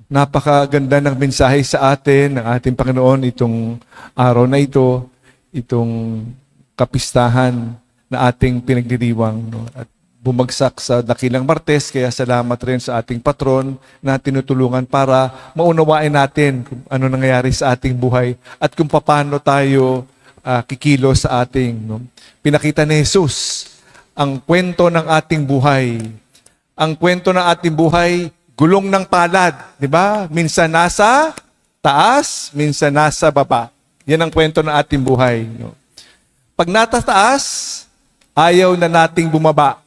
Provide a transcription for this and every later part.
Napakaganda ng mensahe sa atin ng ating Panginoon itong araw na ito, itong kapistahan na ating pinagdiriwang. No? At bumagsak sa dakilang Martes, kaya salamat rin sa ating patron na tinutulungan para maunawain natin kung ano nangyayari sa ating buhay at kung paano tayo kikilos sa ating. No? Pinakita ni Jesus ang kwento ng ating buhay. Ang kwento ng ating buhay, gulong ng palad, di ba? Minsan nasa taas, minsan nasa baba. Yan ang kwento ng ating buhay. No? Pag natataas, ayaw na nating bumaba.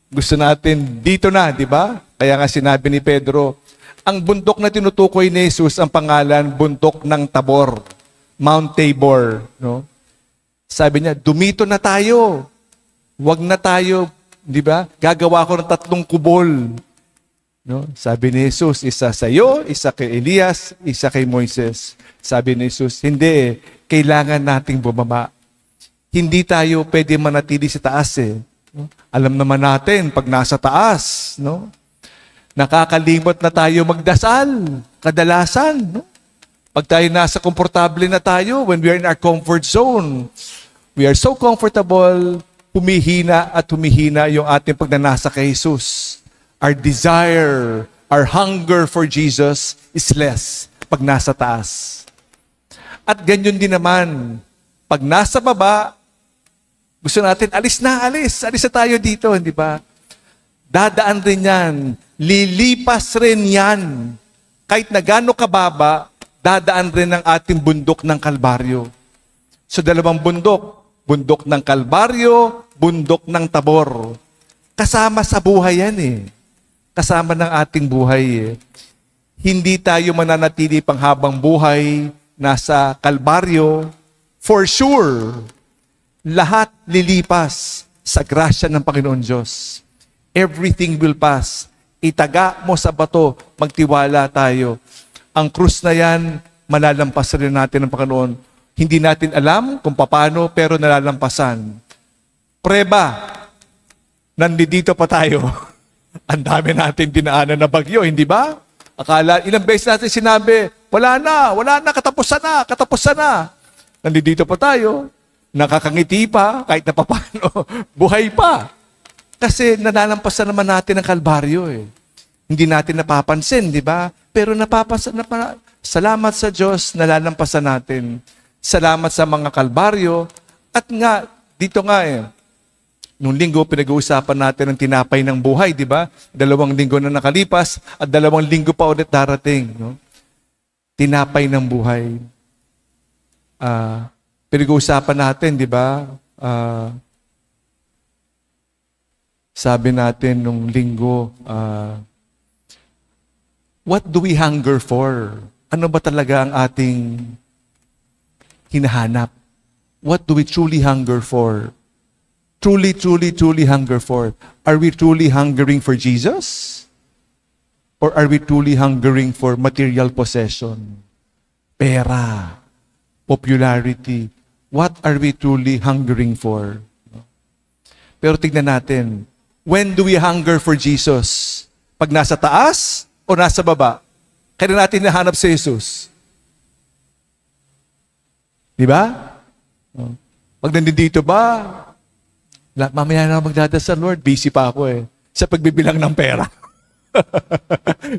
Gusto natin dito na, di ba? Kaya nga sinabi ni Pedro, ang bundok na tinutukoy ni Jesus, ang pangalan, bundok ng Tabor, Mount Tabor. No? Sabi niya, dumito na tayo. Huwag na tayo, di ba? Gagawa ko ng 3 kubol. No? Sabi ni Jesus, isa sa iyo, isa kay Elias, isa kay Moises. Sabi ni Jesus, hindi kailangan nating bumaba. Hindi tayo pwede manatili sa taas No? Alam naman natin, pag nasa taas, no? Nakakalimot na tayo magdasal, kadalasan. No? Pag tayo nasa komportable na tayo, when we are in our comfort zone, we are so comfortable, humihina at humihina yung ating pagnanasa kay Jesus. Our desire, our hunger for Jesus is less pag nasa taas. At ganyan din naman, pag nasa baba, gusto natin, alis na tayo dito, hindi ba? Dadaan rin yan, lilipas rin yan. Kahit na gaano kababa, dadaan rin ang ating bundok ng Kalbaryo. So 2 bundok, bundok ng Kalbaryo, bundok ng Tabor. Kasama sa buhay yan Kasama ng ating buhay Hindi tayo mananatili panghabang buhay nasa Kalbaryo. For sure, lahat lilipas sa grasya ng Panginoon Diyos. Everything will pass. Itaga mo sa bato, magtiwala tayo. Ang krus na yan, malalampasan rin natin ng Panginoon. Hindi natin alam kung paano, pero nalalampasan. Preba, nandito pa tayo. Ang dami natin dinaanan na bagyo, hindi ba? Akala, ilang beses natin sinabi, wala na, katapusan na. Nandito pa tayo, nakakangiti pa, kahit na paano, buhay pa. Kasi nalalampasan naman natin ang Kalbaryo Hindi natin napapansin, di ba? Pero salamat sa Diyos, nalalampasan natin. Salamat sa mga Kalbaryo. At nga, dito nga nung linggo, pinag-uusapan natin ang tinapay ng buhay, di ba? 2 linggo na nakalipas at 2 linggo pa ulit darating. No? Tinapay ng buhay. Pinag-uusapan natin, di ba? Sabi natin nung linggo, what do we hunger for? Ano ba talaga ang ating hinahanap? What do we truly hunger for? Truly hunger for? Are we truly hungering for Jesus? Or are we truly hungering for material possession? Pera, popularity. What are we truly hungering for? Pero tignan natin, when do we hunger for Jesus? Pag nasa taas o nasa baba? Kailan natin nahanap si Jesus? Di ba? Pag nandito ba? Mamaya na magdadasal, Lord. Busy pa ako sa pagbibilang ng pera.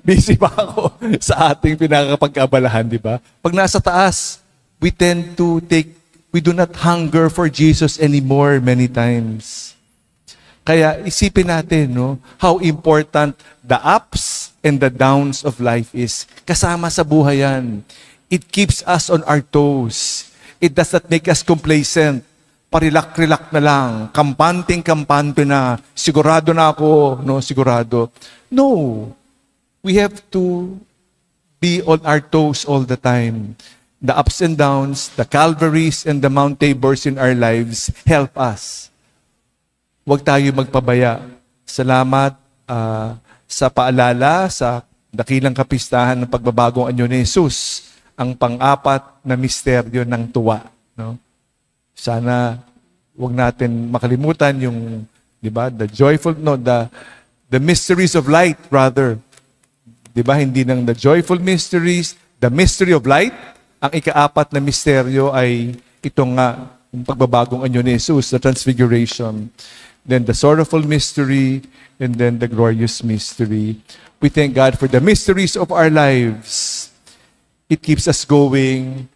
Busy pa ako sa ating pinakakapag-abalahan, di ba? Pag nasa taas, we do not hunger for Jesus anymore many times. Kaya isipin natin, how important the ups and the downs of life is. Kasama sa buhay yan. It keeps us on our toes. It does not make us complacent. Parilak-rilak na lang. Kampante na. Sigurado na ako. Sigurado. No. We have to be on our toes all the time. The ups and downs, the Calvaries and the Mount Tabors in our lives help us. Huwag tayo magpabaya. Salamat sa paalala, sa dakilang kapistahan ng pagbabagong anyo ni Jesus, ang pang-4 na misteryo ng tuwa. No? Sana wag natin makalimutan yung, di ba, the mysteries of light, rather. Di ba? Hindi ng the joyful mysteries, the mystery of light. Ang ika-4 na misteryo ay itong nga, yung pagbabagong anyo ni Jesus, the transfiguration. Then the sorrowful mystery, and then the glorious mystery. We thank God for the mysteries of our lives. It keeps us going.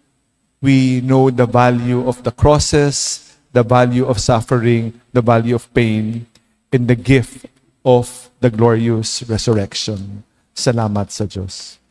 We know the value of the crosses, the value of suffering, the value of pain, and the gift of the glorious resurrection. Salamat sa Diyos.